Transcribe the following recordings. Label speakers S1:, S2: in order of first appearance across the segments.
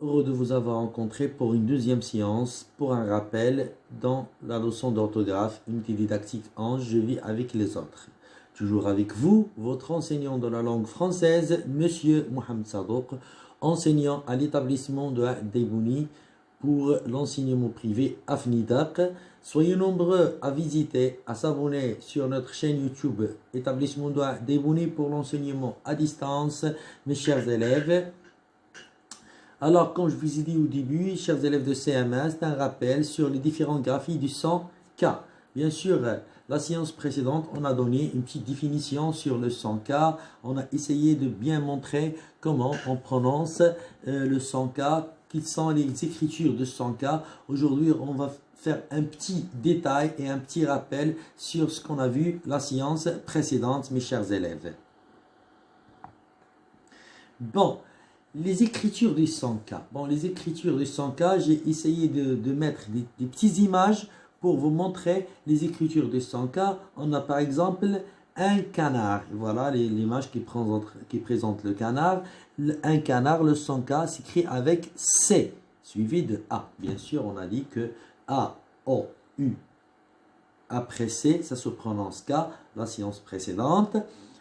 S1: Heureux de vous avoir rencontré pour une deuxième séance, pour un rappel dans la leçon d'orthographe, unité didactique 11, je vis avec les autres. Toujours avec vous, votre enseignant de la langue française, Monsieur Mohamed Sadouk, enseignant à l'établissement de Deibouni pour l'enseignement privé AFNIDAC. Soyez nombreux à visiter, à s'abonner sur notre chaîne YouTube Établissement de Deibouni pour l'enseignement à distance, mes chers élèves. Alors, comme je vous ai dit au début, chers élèves de CM1, c'est un rappel sur les différents graphies du son K. Bien sûr, la séance précédente, on a donné une petite définition sur le son K. On a essayé de bien montrer comment on prononce le son K, quelles sont les écritures de son K. Aujourd'hui, on va faire un petit détail et un petit rappel sur ce qu'on a vu la séance précédente, mes chers élèves. Bon. Les écritures du 100K. Bon, les écritures du 100K, j'ai essayé de mettre des petites images pour vous montrer les écritures du 100K. On a par exemple un canard. Voilà l'image qui présente le canard. Un canard, le 100K s'écrit avec C, suivi de A. Bien sûr, on a dit que A, O, U. Après C, ça se prononce K, la séance précédente.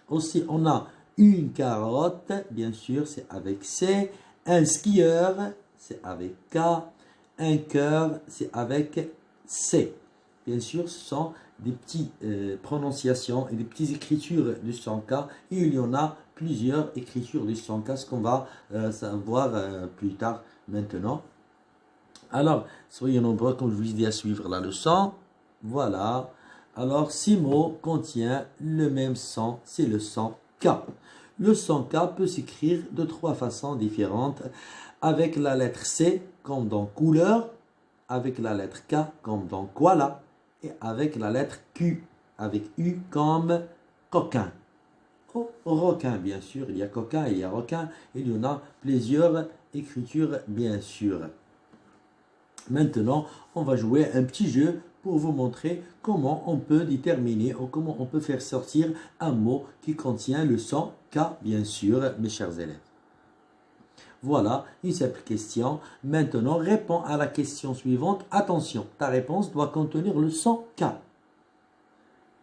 S1: Aussi, on a une carotte, bien sûr, c'est avec C. Un skieur, c'est avec K. Un cœur, c'est avec C. Bien sûr, ce sont des petites prononciations et des petites écritures du 100K. Et il y en a plusieurs écritures du 100K, ce qu'on va savoir plus tard maintenant. Alors, soyez nombreux, comme je vous dis, à suivre la leçon. Voilà. Alors, ces mots contiennent le même son, c'est le son K. Le son K peut s'écrire de trois façons différentes, avec la lettre C comme dans couleur, avec la lettre K comme dans koala, et avec la lettre Q, avec U comme coquin. Oh, requin, bien sûr, il y a coquin, il y a requin, il y en a plusieurs écritures, bien sûr. Maintenant, on va jouer un petit jeu pour vous montrer comment on peut déterminer ou comment on peut faire sortir un mot qui contient le son K, bien sûr, mes chers élèves. Voilà, une simple question. Maintenant, réponds à la question suivante. Attention, ta réponse doit contenir le son K.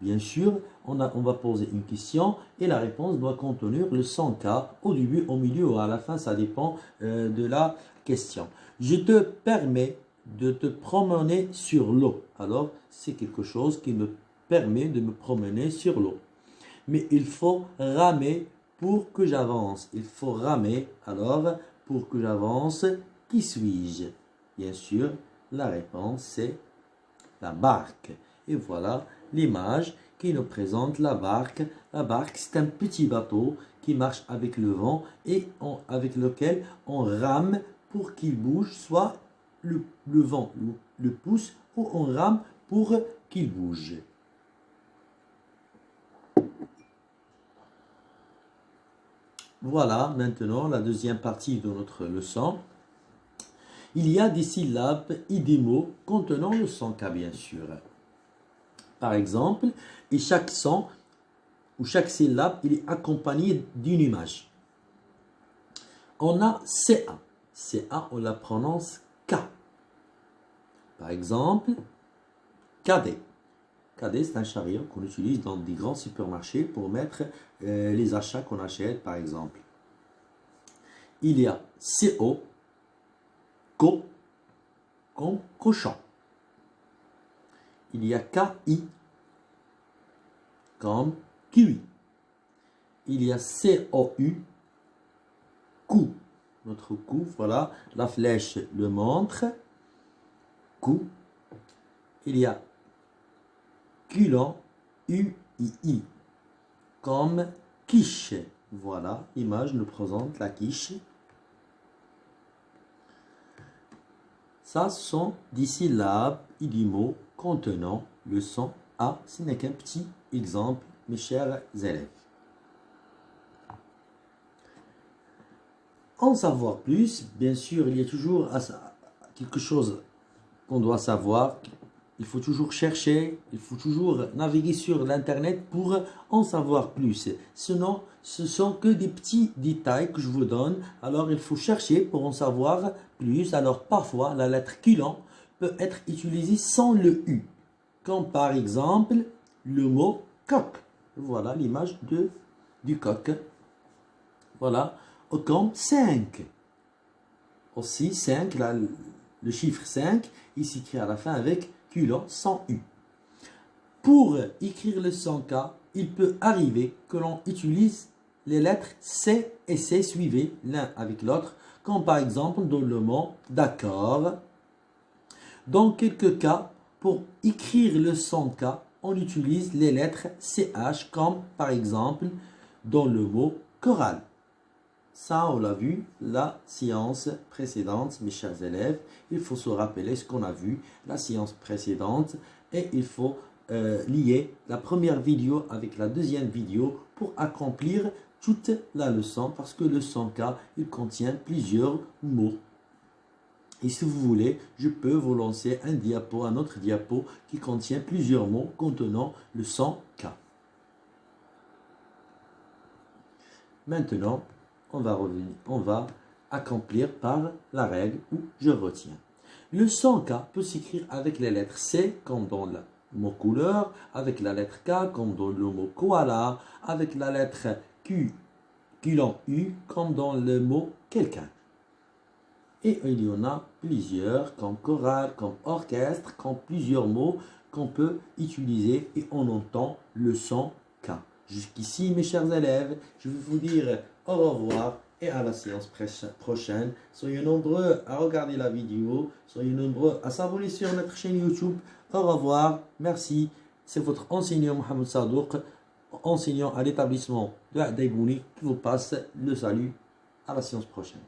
S1: Bien sûr, on va poser une question et la réponse doit contenir le son K au début, au milieu ou à la fin, ça dépend de la question. Je te permets de te promener sur l'eau. Alors, c'est quelque chose qui me permet de me promener sur l'eau. Mais il faut ramer pour que j'avance. Il faut ramer. Alors, pour que j'avance, qui suis-je? Bien sûr, la réponse c'est la barque. Et voilà l'image qui nous présente la barque. La barque, c'est un petit bateau qui marche avec le vent et avec lequel on rame pour qu'il bouge, soit le vent le pousse ou on rame pour qu'il bouge. Voilà maintenant la deuxième partie de notre leçon. Il y a des syllabes et des mots contenant le son K, bien sûr. Par exemple, et chaque son ou chaque syllabe il est accompagné d'une image. On a CA. CA, on la prononce K. Par exemple, cadet. Cadet, c'est un chariot qu'on utilise dans des grands supermarchés pour mettre les achats qu'on achète, par exemple. Il y a CO, co, comme cochon. Il y a KI, comme kiwi. Il y a COU, cou. Notre cou, voilà, la flèche le montre. Cou. Il y a culon, UII, comme quiche. Voilà, l'image nous présente la quiche. Ça sont des syllabes et des mots contenant le son A. Ce n'est qu'un petit exemple, mes chers élèves. En savoir plus, bien sûr, il y a toujours quelque chose qu'on doit savoir il faut toujours chercher, il faut toujours naviguer sur l'Internet pour en savoir plus. Sinon, ce sont que des petits détails que je vous donne. Alors, il faut chercher pour en savoir plus. Alors, parfois, la lettre Quilon peut être utilisée sans le U. Comme par exemple, le mot coq. Voilà l'image du coq. Voilà. Comme 5. Aussi, 5, là, le chiffre 5, il s'écrit à la fin avec Quilon sans U. Pour écrire le 100K, il peut arriver que l'on utilise les lettres C et C suivées l'un avec l'autre, comme par exemple dans le mot d'accord. Dans quelques cas, pour écrire le 100K, on utilise les lettres CH, comme par exemple dans le mot chorale. Ça, on l'a vu, la séance précédente, mes chers élèves. Il faut se rappeler ce qu'on a vu, la séance précédente. Et il faut lier la première vidéo avec la deuxième vidéo pour accomplir toute la leçon. Parce que le 100K, il contient plusieurs mots. Et si vous voulez, je peux vous lancer un autre diapo qui contient plusieurs mots contenant le 100K. Maintenant, on va accomplir par la règle où je retiens. Le 100K peut s'écrire avec les lettres C comme dans le mot couleur, avec la lettre K comme dans le mot koala, avec la lettre Q, Quilon U comme dans le mot quelqu'un. Et il y en a plusieurs comme chorale, comme orchestre, comme plusieurs mots qu'on peut utiliser et on entend le 100K. Jusqu'ici, mes chers élèves, je vais vous dire au revoir et à la séance prochaine. Soyez nombreux à regarder la vidéo, soyez nombreux à s'abonner sur notre chaîne YouTube. Au revoir, merci. C'est votre enseignant Mohamed Sadouk, enseignant à l'établissement de Adaibouni, qui vous passe le salut. À la séance prochaine.